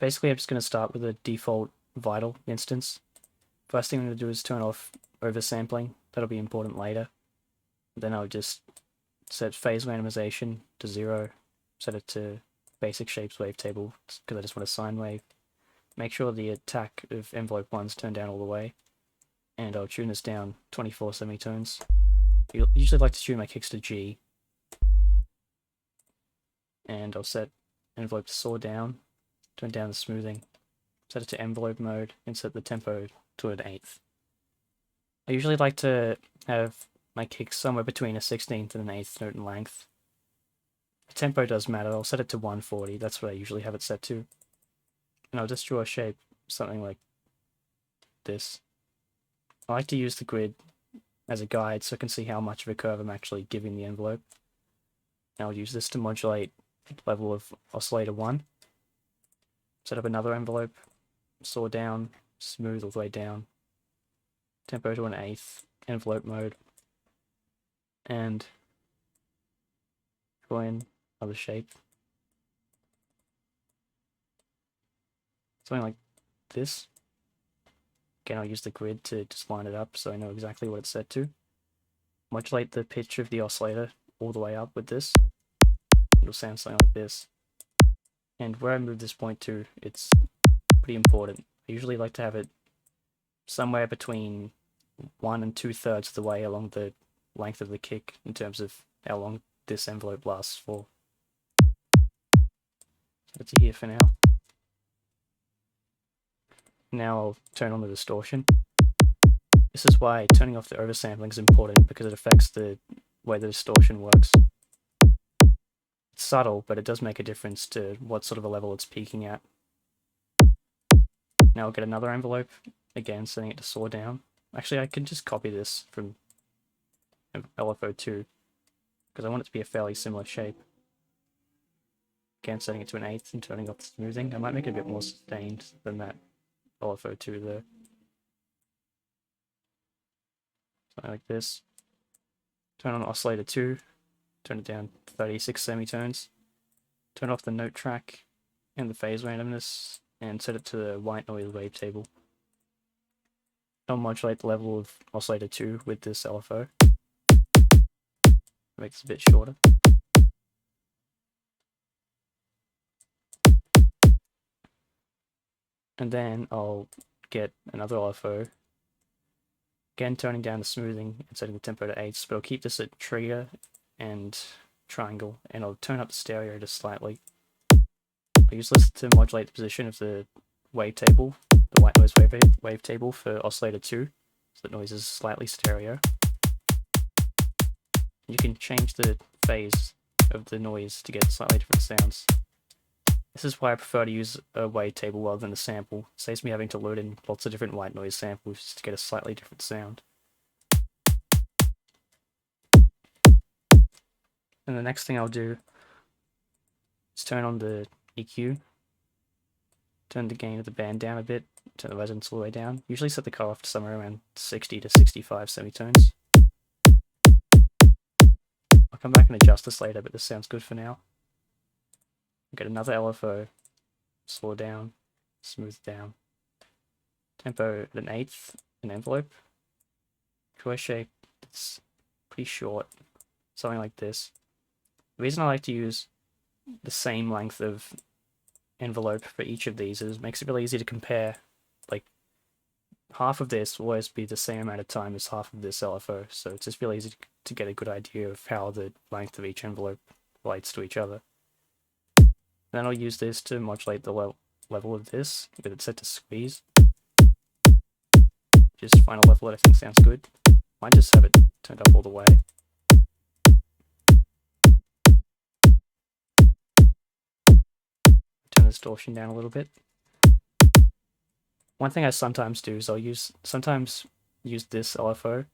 basically I'm just going to start with a default vital instance. First thing I'm going to do is turn off oversampling. That'll be important later. Then I'll just set phase randomization to 0, set it to basic shapes wavetable because I just want a sine wave. Make sure the attack of envelope 1's turned down all the way, and I'll tune this down 24 semitones. I usually like to tune my kicks to G, and I'll set envelope to saw down, turn down the smoothing, set it to envelope mode, and set the tempo to an 1/8. I usually like to have my kicks somewhere between a 16th and an 1/8 note in length. The tempo does matter. I'll set it to 140. That's what I usually have it set to. And I'll just draw a shape, something like this. I like to use the grid as a guide so I can see how much of a curve I'm actually giving the envelope. And I'll use this to modulate the level of oscillator 1. Set up another envelope, saw down, smooth all the way down. Tempo to an 1/8, envelope mode. And draw in another shape. Something like this. Again, I'll use the grid to just line it up so I know exactly what it's set to. Modulate the pitch of the oscillator all the way up with this. It'll sound something like this. And where I move this point to, it's pretty important. I usually like to have it somewhere between 1 and 2/3 of the way along the length of the kick in terms of how long this envelope lasts for. So that's here for now. Now I'll turn on the distortion. This is why turning off the oversampling is important, because it affects the way the distortion works. It's subtle, but it does make a difference to what sort of a level it's peaking at. Now I'll get another envelope, again setting it to saw down. Actually, I can just copy this from LFO2, because I want it to be a fairly similar shape. Again, setting it to an 1/8 and turning off the smoothing. I might make it a bit more sustained than that LFO2 there. Something like this. Turn on oscillator 2, turn it down 36 semitones. Turn off the note track and the phase randomness, and set it to the white noise wavetable. I'll modulate the level of oscillator 2 with this LFO. Makes it a bit shorter. And then I'll get another LFO. Again, turning down the smoothing and setting the tempo to 8s, but I'll keep this at trigger and triangle, and I'll turn up the stereo just slightly. I use this to modulate the position of the wavetable, the white noise wavetable for oscillator 2, so the noise is slightly stereo. You can change the phase of the noise to get slightly different sounds. This is why I prefer to use a wavetable rather than a sample. It saves me having to load in lots of different white noise samples to get a slightly different sound. And the next thing I'll do is turn on the EQ, turn the gain of the band down a bit, turn the resonance all the way down. Usually set the cutoff to somewhere around 60 to 65 semitones. I'll come back and adjust this later, but this sounds good for now. Get another LFO, slow down, smooth down. Tempo at an 1/8, an envelope. Draw a shape that's pretty short, something like this. The reason I like to use the same length of envelope for each of these is it makes it really easy to compare. Like, half of this will always be the same amount of time as half of this LFO, so it's just really easy to get a good idea of how the length of each envelope relates to each other. Then I'll use this to modulate the level of this, with it set to squeeze. Just find a level that I think sounds good. Might just have it turned up all the way. Turn the distortion down a little bit. One thing I sometimes do is I'll sometimes use this LFO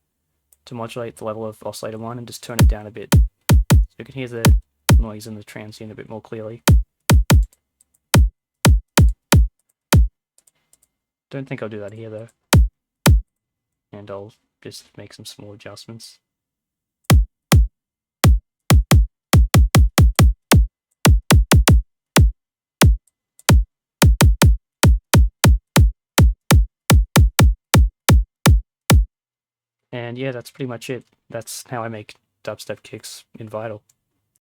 to modulate the level of oscillator 1 and just turn it down a bit, so you can hear the noise in the transient a bit more clearly. Don't think I'll do that here though. And I'll just make some small adjustments. And yeah, that's pretty much it. That's how I make dubstep kicks in Vital.